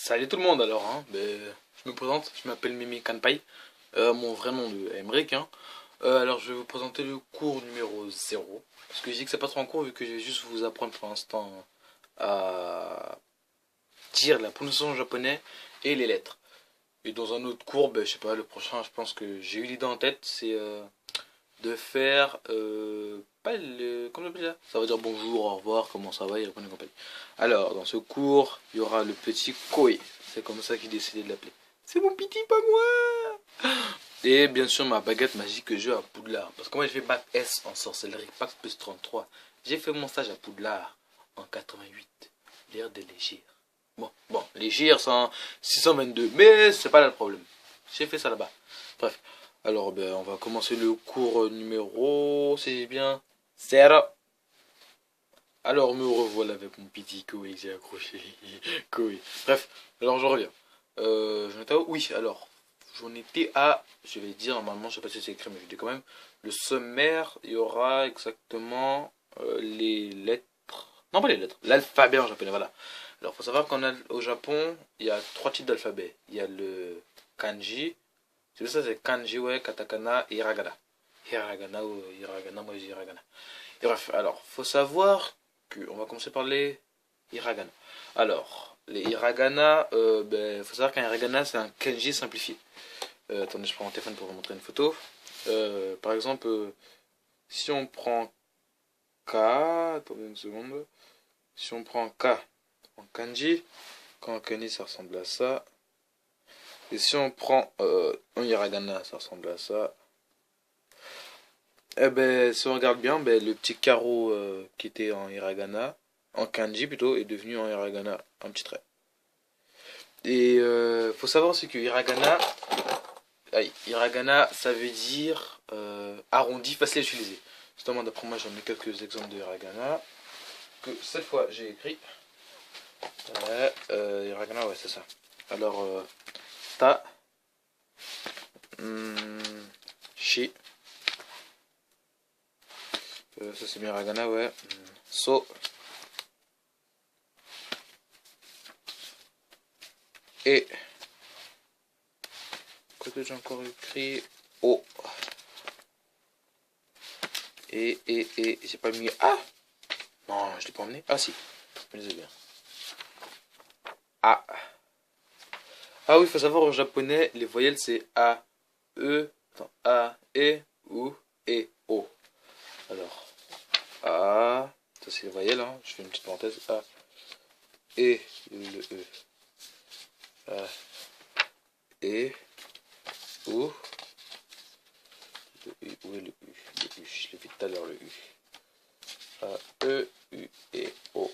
Salut tout le monde alors, hein. Je me présente, je m'appelle Mimi Kanpai, mon vrai nom de Emmerich. Hein. Alors je vais vous présenter le cours numéro 0. Parce que je dis que c'est pas trop en cours vu que je vais juste vous apprendre pour l'instant à dire la prononciation en japonais et les lettres. Et dans un autre cours, je sais pas, le prochain je pense que j'ai eu l'idée en tête, c'est de faire pas le comment on appelle ça, ça veut dire bonjour, au revoir, comment ça va et compagnie. Alors dans ce cours il y aura le petit Koi, c'est comme ça qu'il décidé de l'appeler, c'est mon petit pas moi. Et bien sûr ma baguette magique que j'ai à Poudlard, parce que moi j'ai fait bac S en sorcellerie, bac plus 33. J'ai fait mon stage à Poudlard en 88, l'air des légirs. Bon, légir 622, mais c'est pas là le problème, j'ai fait ça là-bas. Bref, alors on va commencer le cours numéro, si j'ai bien, 0. Alors me revoilà avec mon petit Koei que j'ai accroché. Koei. Bref, alors je reviens. J'en étais où? Oui, alors, j'en étais à, je vais dire normalement, je sais pas si c'est écrit, mais je dis quand même, le sommaire, il y aura exactement les lettres, non pas les lettres, l'alphabet en japonais, voilà. Alors faut savoir qu'au Japon, il y a 3 types d'alphabet. Il y a le kanji, c'est ça, c'est kanji, ouais, katakana et hiragana. Hiragana ou hiragana, moi je dis hiragana. Et bref, alors, faut savoir que, on va commencer par les hiragana. Alors, les hiragana, faut savoir qu'un hiragana c'est un kanji simplifié. Attendez, je prends mon téléphone pour vous montrer une photo. Par exemple, si on prend K, attendez une seconde. Si on prend K en kanji, quand en kanji ça ressemble à ça. Et si on prend en hiragana, ça ressemble à ça. Si on regarde bien, le petit carreau qui était en hiragana, en kanji plutôt, est devenu en hiragana un petit trait. Et faut savoir aussi que hiragana, ça veut dire arrondi, facile à utiliser. Justement, d'après moi, j'en ai quelques exemples de hiragana que cette fois j'ai écrit. Hiragana, ouais, c'est ça. Alors, ta, shi. Ça c'est bien hiragana, ouais. So. Et. Quoi que j'ai encore écrit? O. Et. J'ai pas mis. Ah! Non, je l'ai pas emmené. Ah si. Je les ai bien. A. Ah oui, il faut savoir en japonais, les voyelles c'est A, E, attends, A, E, U, E, O. Alors, A, ça c'est les voyelles, hein. Je fais une petite parenthèse. A, E, le E. A, E, U, le U, où est le U? Le U, je l'ai fait tout à l'heure, le U. A, E, U, E, O.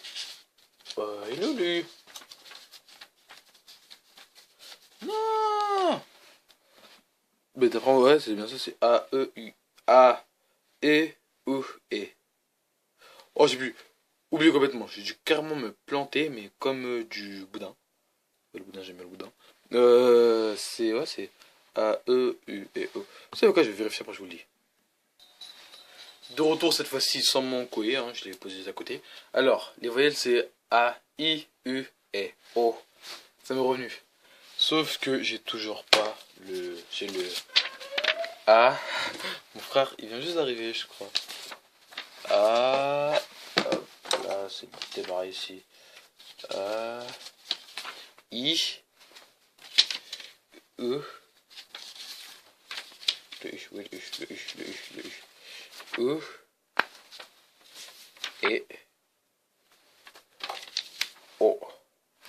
Et le U. Non! Mais t'apprends, ouais, c'est bien ça, c'est A, E, U, A, E, U, E. Oh, j'ai pu oublier complètement, j'ai dû carrément me planter, mais comme du boudin. Le boudin, j'aime bien le boudin. C'est A, E, U, E, O. Vous savez quoi, je vais vérifier après, je vous le dis. De retour cette fois-ci sans mon courrier, hein, je l'ai posé à côté. Alors, les voyelles c'est A, I, U, E, O. Ça m'est revenu. Sauf que j'ai toujours pas le. J'ai le A. Mon frère, il vient juste d'arriver, je crois. A. Hop, là, c'est démarré ici. A. I. E. Le U, oui, le U, le U, le U, le U. E. Et. O.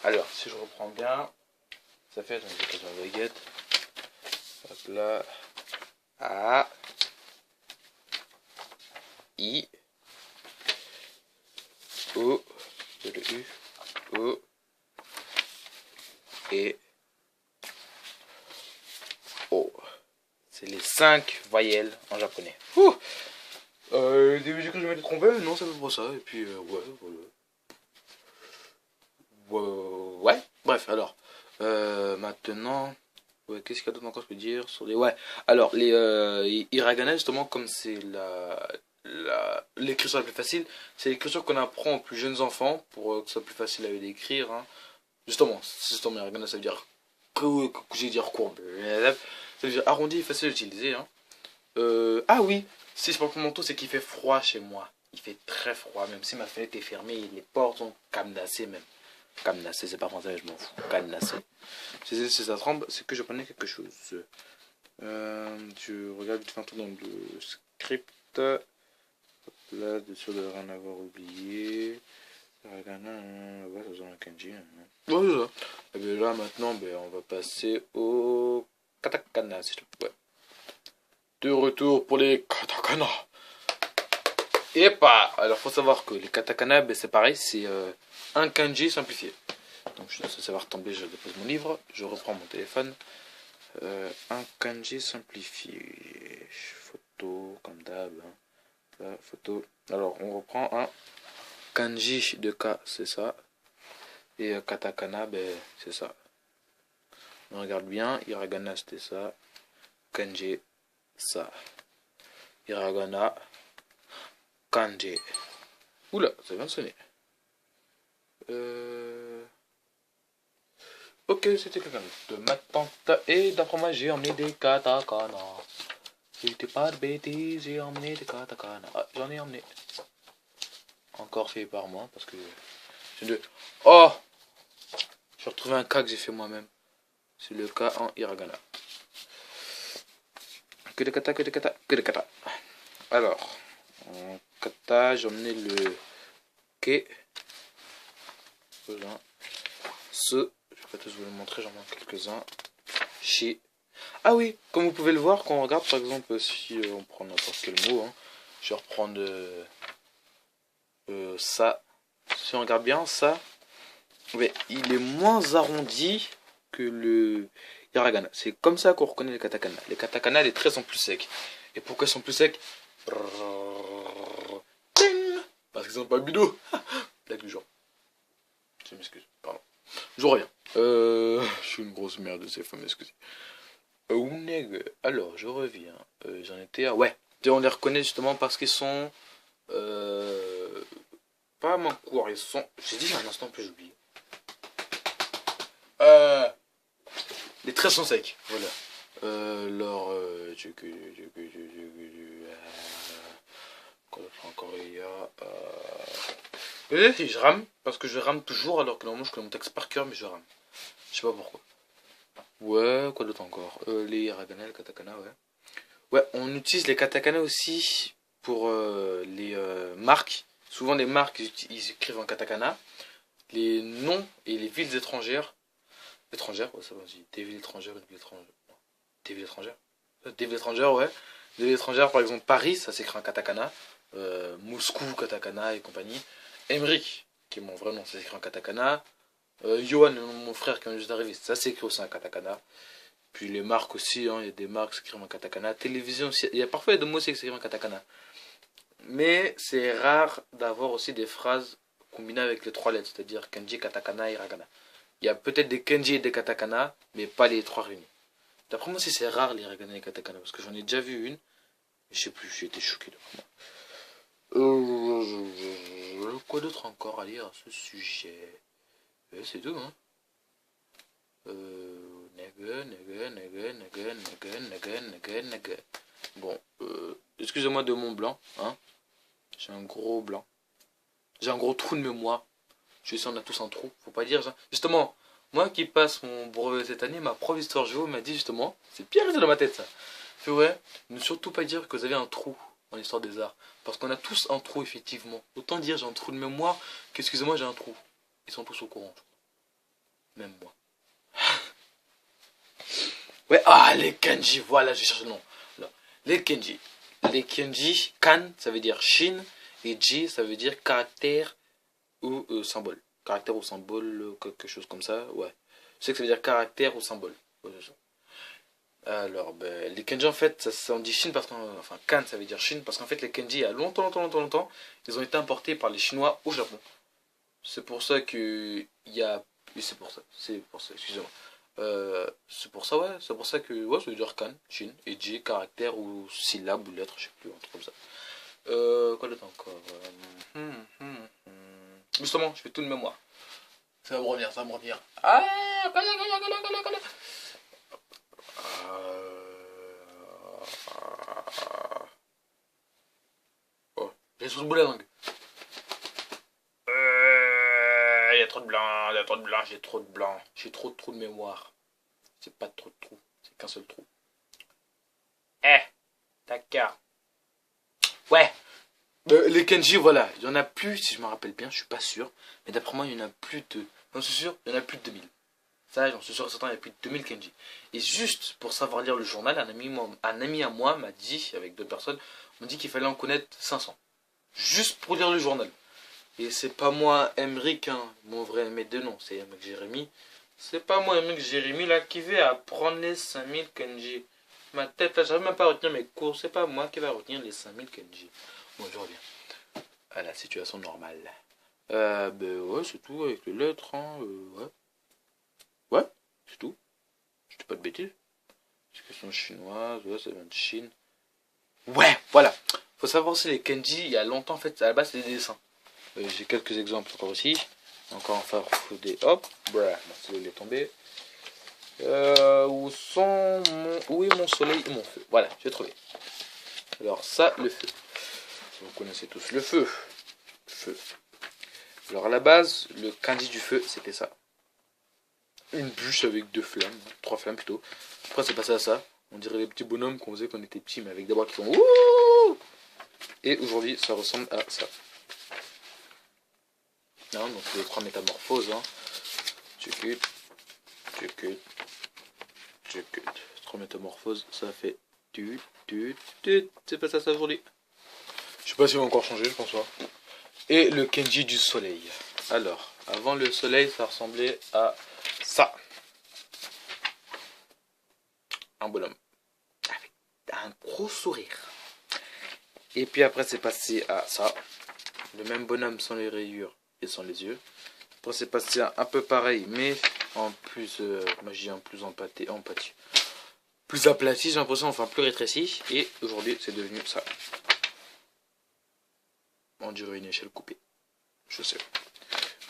Alors, si je reprends bien, ça fait, attendez, je vais passer la baguette. Hop là. A. I. O. Le U. O. Et. O. C'est les 5 voyelles en japonais. Ouh. Au début j'ai cru que je m'étais trompé, mais non, ça veut pas ça. Et puis, ouais, voilà. Ouais. Bref, alors. Maintenant. Ouais, qu'est-ce qu'il y a d'autre encore je peux dire sur les. Ouais. Alors, les hiragana, justement, comme c'est l'écriture la plus facile, c'est l'écriture qu'on apprend aux plus jeunes enfants pour que ce soit plus facile à eux d'écrire. Hein. Justement, Hiragana, ça veut dire que j'ai dire courbe. Ça veut dire arrondi et facile à utiliser. Hein. Ah oui, si je porte mon manteau, c'est qu'il fait froid chez moi. Il fait très froid, même si ma fenêtre est fermée, les portes sont cadenassées même. Cadenassées, c'est pas français, je m'en fous. Cadenassées. Si ça tremble, c'est que je prenais quelque chose. Je regarde vite fait un tour dans le script. Là, sûr de rien avoir oublié. Là-bas, ça un kanji. Ouais, c'est ça. Et bien là, maintenant, on va passer au katakana, s'il te plaît. De retour pour les katakana. Et pas. Alors, faut savoir que les katakana, c'est pareil, c'est un kanji simplifié. Donc, je dois savoir tomber, je dépose mon livre, je reprends mon téléphone. Un kanji simplifié. Photo, comme d'hab. Hein. Photo. Alors, on reprend un kanji de K, c'est ça. Et katakana, c'est ça. On regarde bien. Hiragana, c'était ça. Kanji, ça. Hiragana, kanji. Oula, ça vient de sonner. Ok, c'était quelqu'un de ma tante. Et d'après moi, j'ai emmené des katakana. C'était pas de bêtises, j'ai emmené des katakana. Ah, j'en ai emmené. Encore fait par moi, parce que... Oh! J'ai retrouvé un cas que j'ai fait moi-même. C'est le cas en hiragana. Que des kata, que des kata, que des kata. Alors, en kata, j'ai emmené le ke. Ce, je vais pas tous vous le montrer, j'en ai quelques-uns. Shi. Ah oui, comme vous pouvez le voir, quand on regarde par exemple, si on prend n'importe quel mot, hein, je vais reprendre ça. Si on regarde bien, ça, mais il est moins arrondi que le hiragana. C'est comme ça qu'on reconnaît les katakana. Les katakana, les traits sont plus secs. Et pourquoi ils sont plus secs? Parce qu'ils sont pas bidous. Blague du genre. Je m'excuse, pardon. Je reviens. Je suis une grosse merde, c'est faut m'excuser. Alors, je reviens. J'en étais à... Ouais. On les reconnaît justement parce qu'ils sont... Pas à mon cours, ils sont... J'ai dit un instant, puis j'oublie. Les traits sont secs, voilà. Alors... Encore il y a... Je rame, parce que je rame toujours, alors que normalement je connais mon texte par cœur, mais je rame. Je sais pas pourquoi. Ouais, quoi d'autre encore les hiragana, les katakana, ouais. Ouais, on utilise les katakana aussi pour les marques. Souvent les marques, ils écrivent en katakana. Les noms et les villes étrangères. Étrangères, ouais, ça va, des villes étrangères, une ville étrangère. Non. Des villes étrangères. Des villes étrangères, ouais. Des villes étrangères, par exemple Paris, ça s'écrit en katakana. Moscou, katakana et compagnie. Emmerich, qui est mon vrai nom, ça s'écrit en katakana. Johan, mon frère qui vient juste d'arriver, ça s'écrit aussi en katakana. Puis les marques aussi, hein, il y a des marques qui s'écrivent en katakana. Télévision aussi, il y a parfois des mots aussi qui s'écrivent en katakana. Mais c'est rare d'avoir aussi des phrases combinées avec les trois lettres, c'est-à-dire kanji, katakana, hiragana. Il y a peut-être des kanji et des katakana, mais pas les trois réunis. D'après moi, c'est rare les hiragana et les katakana, parce que j'en ai déjà vu une, je sais plus, j'ai été choqué d'après moi. Quoi d'autre encore à lire à ce sujet? C'est tout, hein. Bon, excusez-moi de mon blanc, hein. J'ai un gros blanc. J'ai un gros trou de mémoire. Je sais, on a tous un trou, faut pas dire ça. Justement, moi qui passe mon brevet cette année, ma prof d'histoire géo m'a dit justement, c'est bien resté dans ma tête ça. Fait ouais, ne surtout pas dire que vous avez un trou en histoire des arts. Parce qu'on a tous un trou effectivement. Autant dire j'ai un trou de mémoire qu'excusez-moi j'ai un trou. Ils sont tous au courant. Même moi. Ouais, ah, les kanji, voilà, je cherche le nom. Là. Les kanji. Les kanji, kan, ça veut dire Chine, et ji, ça veut dire caractère ou symbole. Caractère ou symbole, quelque chose comme ça, ouais. Je sais que ça veut dire caractère ou symbole. Ouais, c'est ça. Alors, les kanji, en fait, ça on dit Chine parce qu'en... Enfin, kan, ça veut dire Chine, parce qu'en fait, les kanji, il y a longtemps, ils ont été importés par les Chinois au Japon. C'est pour ça que... Il y a... C'est pour ça, excusez-moi. C'est pour ça, ouais, c'est pour ça que, ouais, ça veut dire kan, Chine, et J, caractère ou syllabe ou lettre, je sais plus, un truc comme ça. Quoi d'autre encore Justement, je fais tout de mémoire. Ça va me revenir, ça va me revenir. Ah, colle. Oh, j'ai sous le bout de la langue. Il y a trop de blanc, il y a trop de blanc, j'ai trop de blanc. J'ai trop de trous de mémoire. C'est pas trop de trous, c'est qu'un seul trou. D'accord. Ouais. Les kanji, voilà, il y en a plus, si je me rappelle bien, je suis pas sûr. Mais d'après moi, il y en a plus de... Non, c'est sûr, il y en a plus de 2000. Ça, j'en suis sûr et certain, il y a plus de 2000 kanji. Et juste pour savoir lire le journal, un ami à moi m'a dit, avec d'autres personnes, m'a dit qu'il fallait en connaître 500. Juste pour lire le journal. Et c'est pas moi, Emric, hein, mon vrai maître de nom, c'est Emric Jérémy. C'est pas moi, Emric Jérémy, là, qui vais apprendre les 5000 kanji. Ma tête, là, j'arrive même pas à retenir mes cours, c'est pas moi qui va retenir les 5000 kanji. Bon, je reviens à la situation normale. Ouais, c'est tout avec les lettres, hein, ouais. Ouais, c'est tout. Je dis pas de bêtises. C'est question chinoise, ouais, ça vient de Chine. Ouais, voilà. Faut savoir aussi les kanji, il y a longtemps, en fait, à la base, c'est des dessins. J'ai quelques exemples encore ici. Encore un farfaudé. Hop. Brah. Merci, il est tombé. Où est mon soleil et mon feu? Voilà, j'ai trouvé. Alors ça, le feu. Vous connaissez tous le feu. Feu. Alors à la base, le kanji du feu, c'était ça. Une bûche avec 2 flammes. 3 flammes plutôt. Après c'est passé à ça. On dirait les petits bonhommes qu'on faisait quand on était petits, mais avec des bras qui font ouh. Et aujourd'hui, ça ressemble à ça. Non, donc les 3 métamorphoses. Hein. Check it. 3 métamorphoses, ça fait c'est pas ça aujourd'hui. Je sais pas si va encore changer, je pense pas. Et le kanji du soleil. Alors, avant le soleil, ça ressemblait à ça. Un bonhomme. Avec un gros sourire. Et puis après, c'est passé à ça. Le même bonhomme sans les rayures et sans les yeux. Après, c'est passé à un peu pareil, mais en plus, magie, en plus empathie. Plus aplati, j'ai l'impression, enfin plus rétréci. Et aujourd'hui, c'est devenu ça. On dirait une échelle coupée. Je sais.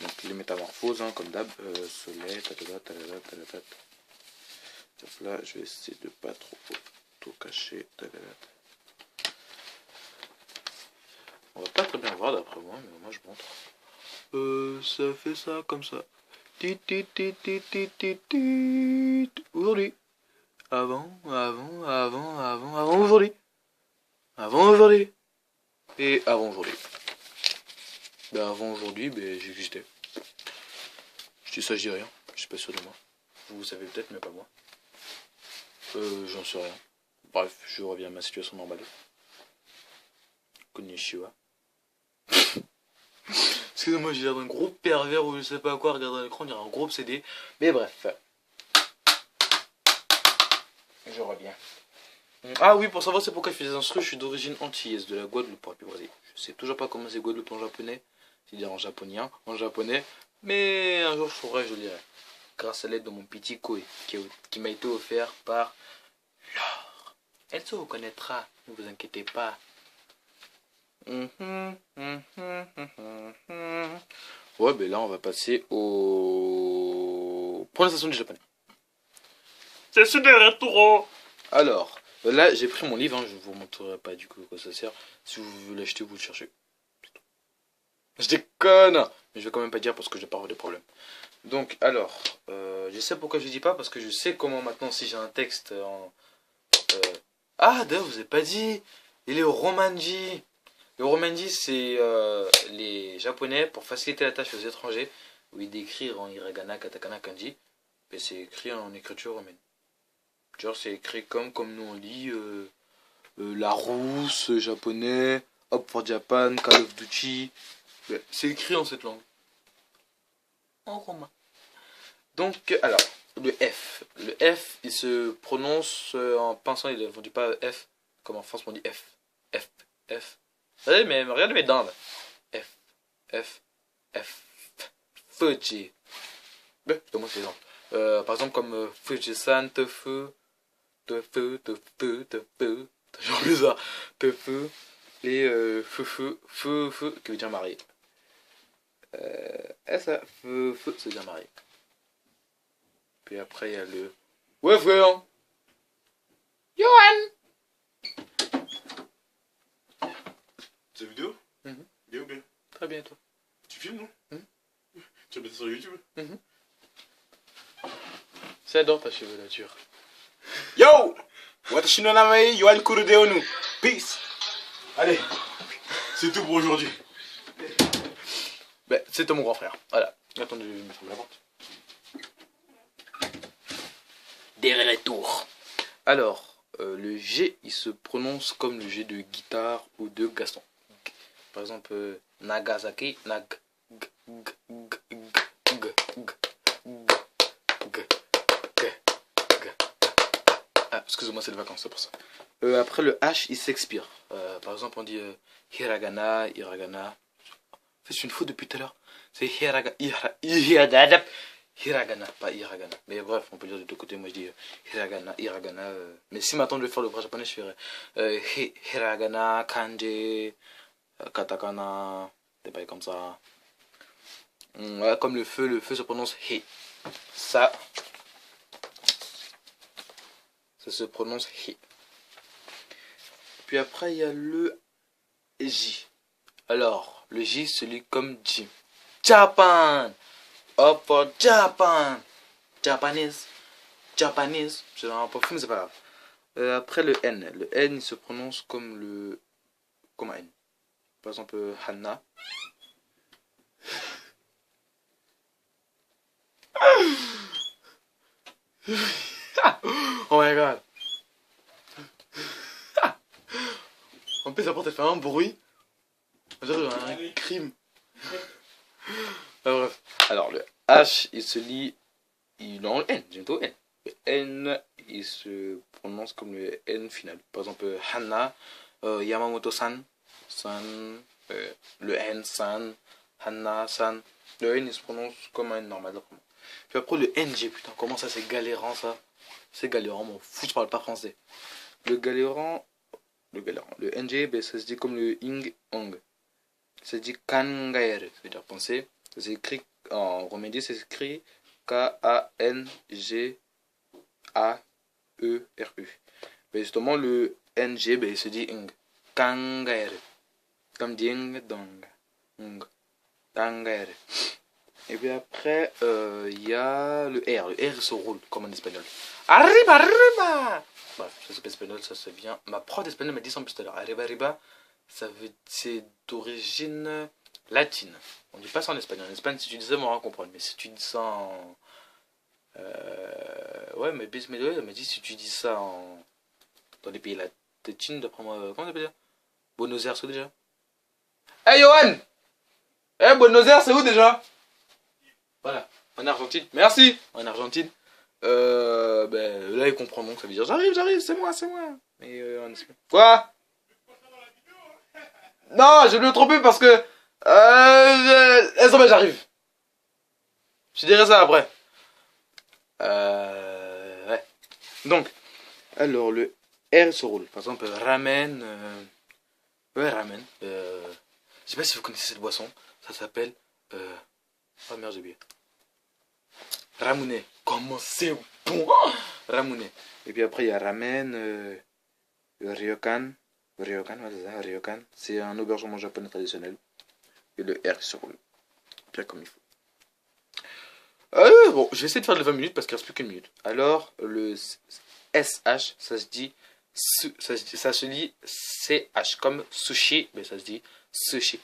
Donc les métamorphoses, hein, comme d'hab. Soleil, tatata. Là, je vais essayer de pas trop tout cacher. On va pas très bien voir d'après moi, mais moi je montre. Ça fait ça comme ça. Aujourd'hui. Avant aujourd'hui. Avant aujourd'hui. Et avant aujourd'hui. Ben avant aujourd'hui, ben j'existais. Je dis ça, je dis rien. Je suis pas sûr de moi. Vous savez peut-être, mais pas moi. J'en sais rien. Bref, je reviens à ma situation normale. Konnichiwa. Excusez-moi, j'ai l'air d'un gros pervers ou je sais pas quoi, regarder à l'écran, il y a un gros obsédé. Mais bref. Je reviens. Ah oui, pour savoir c'est pourquoi je fais des instrus, je suis d'origine antillaise, de la Guadeloupe pour plus précis. Je sais toujours pas comment c'est Guadeloupe en japonais, c'est-à-dire en japonien, en japonais, mais un jour je trouverai, je le dirai. Grâce à l'aide de mon petit koi qui m'a été offert par Laure. Elle se reconnaîtra, ne vous inquiétez pas. Ouais, ben là on va passer au prononciation du japonais. C'est super Toro. Alors, là j'ai pris mon livre, hein, je ne vous montrerai pas du coup à quoi ça sert. Si vous voulez l'acheter, vous le cherchez. Je déconne. Mais je vais quand même pas dire parce que j'ai pas avoir des problèmes. Donc alors, je sais pourquoi je dis pas, parce que je sais comment maintenant si j'ai un texte en... Ah d'ailleurs vous avez pas dit. Il est au romanji. Le romanji c'est les japonais pour faciliter la tâche aux étrangers, où ils d'écrire en hiragana, katakana, kanji. Mais c'est écrit en écriture romaine. Genre c'est écrit comme nous on lit Larousse, japonais, Hop for Japan, Call of Duty. C'est écrit en cette langue. En romain. Donc, alors, le F. Le F, il se prononce en pinçant, on ne dit pas F, comme en France on dit F. F, F. Regardez, mais regardez mes dents là. F, F, F. Fuji. Je te montre l'exemple. Par exemple, comme Fuji-san, Tofu, Tofu, Tofu, Tofu. Genre bizarre. Tofu. Et Feu, qui veut dire marié. Ça, feu, c'est bien marié. Puis après, il y a le... Ouais, frère. Johan. C'est vidéo? Bien ou bien? Très bien, toi. Tu filmes, non? Tu vas mettre ça sur YouTube? J'adore ta chevelature. Yo! Watashi no namae Yohan Kurudeonu. Peace! Allez, c'est tout pour aujourd'hui. Ben, c'est mon grand frère. Voilà. Attendez, je vais me fermer la porte. Des retours. Alors, le G, il se prononce comme le G de guitare ou de Gaston. Par exemple, Nagasaki, nag, g, g, g, g, g, g, g, g, g. Ah, excusez-moi, c'est les vacances, c'est pour ça. Après, le H, il s'expire. Par exemple, on dit hiragana, hiragana. En fait, c'est une faute depuis tout à l'heure. C'est hiragana, pas hiragana. Mais bref, on peut dire de deux côtés. Moi, je dis hiragana, hiragana. Mais si maintenant je vais faire le vrai japonais, je ferai hiragana, kanji, katakana, des bails comme ça. Voilà, comme le feu se prononce he. Ça se prononce he. Puis après, il y a le J. Alors, le J se lit comme J. Japan! Up for Japan! Japanese. Japanese. C'est un peu fou, mais c'est pas grave. Après, le N. Le N, il se prononce comme le... Comme un N. Par exemple, Hanna. Oh my god. En plus, la porte, elle fait un bruit. On dirait un crime. Bref. Alors, le H, il se lit... Il est en N, bientôt N. Le N, il se prononce comme le N final. Par exemple, Hanna, Yamamoto-san, san, le N, san, Hanna-san. Le N, il se prononce comme un N normal. Puis après, le NG, putain, comment ça, c'est galérant, ça? C'est galérant, mon fou, je parle pas français. Le le NG, ben, ça se dit comme le Ing, Ong. Ça se dit Kangaer, ça veut dire penser. C'est écrit en remédie, c'est écrit K-A-N-G-A-E-R-U. Mais justement, le NG, ben, il se dit Ing. Kangaer. Comme ding dong. Ing. Kangaer. Et puis après, il y a le R. Le R, il se roule comme en espagnol. Arriba, arriba! Bref, ça c'est pas espagnol, ça c'est bien. Ma prof d'espagnol m'a dit ça en plus tout à l'heure. Arriba, arriba, c'est d'origine latine. On dit pas ça en espagnol. En Espagne, si tu dis ça, on va comprendre. Mais si tu dis ça en... ouais, mais Bismillah, elle m'a dit si tu dis ça en... dans les pays latins, d'après moi... Comment on appelle ça? Buenos Aires, c'est où déjà? Hey Johan! Hey, Buenos Aires, c'est où déjà? Voilà, en Argentine. Merci. En Argentine. Ben, là, ils comprendront que ça veut dire j'arrive, c'est moi. Mais en Espagne. Quoi? Non, je vais me tromper parce que. J'arrive. Je dirai ça après. Ouais. Donc, alors, le R se roule. Par exemple, ramen. Ouais, ramen. Je sais pas si vous connaissez cette boisson. Ça s'appelle. Oh merde, j'ai oublié. Ramune. Comment c'est bon! Ramune. Et puis après, il y a ramen, ryokan. Ryokan, ouais, c'est ça, ryokan. C'est un aubergement japonais traditionnel. Et le R se roule. Bien comme il faut. Bon, je vais essayer de faire les 20 minutes parce qu'il reste plus qu'une minute. Alors, le SH, ça se dit. Ça se lit CH comme sushi, mais ça se dit sushi.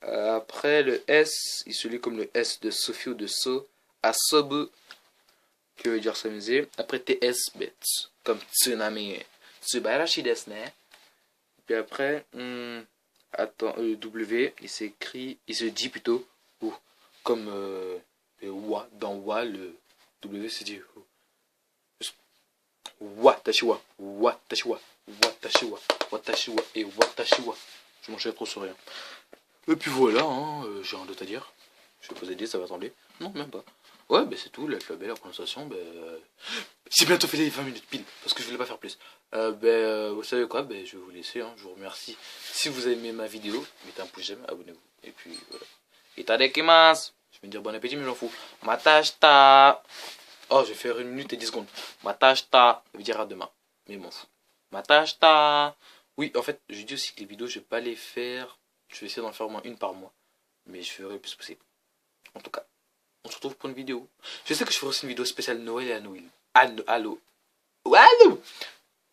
Après, le S, il se lit comme le S de Sophie ou de So. Asobu, qui veut dire s'amuser. Après TS, comme tsunami. Tsubarashi desu ne. Puis après, W, il s'écrit, il se dit plutôt, ou, comme le wa, dans wa, le W se dit, watashiwa, watashiwa, watashiwa, watashiwa, et watashiwa. Je m'en trop sur rien. Et puis voilà, hein, j'ai rien d'autre à dire. Je vais poser des, ça va sembler. Non, même pas. Ouais, ben c'est tout, l'alphabet, la prononciation, j'ai bientôt fait les 20 minutes pile, parce que je voulais pas faire plus. Vous savez quoi, je vais vous laisser, hein, je vous remercie. Si vous avez aimé ma vidéo, mettez un pouce j'aime, abonnez-vous. Et puis voilà. Itadakimasu. Je vais dire bon appétit, mais j'en fous. Matashita. Oh, je vais faire 1 minute et 10 secondes. Matashita. Ça veut dire à demain. Mais m'en fous. Matashita. Oui, en fait, je dis aussi que les vidéos, je vais pas les faire. Je vais essayer d'en faire au moins une par mois. Mais je ferai le plus possible. En tout cas, on se retrouve pour une vidéo. Je sais que je ferai aussi une vidéo spéciale Noël et à Noël. Allo. Allo.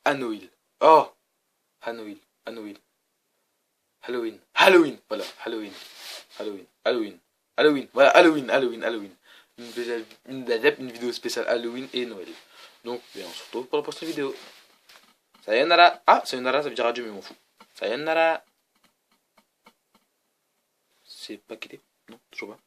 À Noël. Oh. À Noël. À Noël. Halloween. Halloween. Voilà. Halloween. Halloween. Halloween. Halloween. Voilà. Halloween. Halloween. Halloween. Une vidéo spéciale Halloween et Noël. Donc, bien, on se retrouve pour la prochaine vidéo. Sayonara. Ah, sayonara, ça veut dire adieu, mais m'en fous. Sayonara. C'est pas quitté? Non, toujours pas.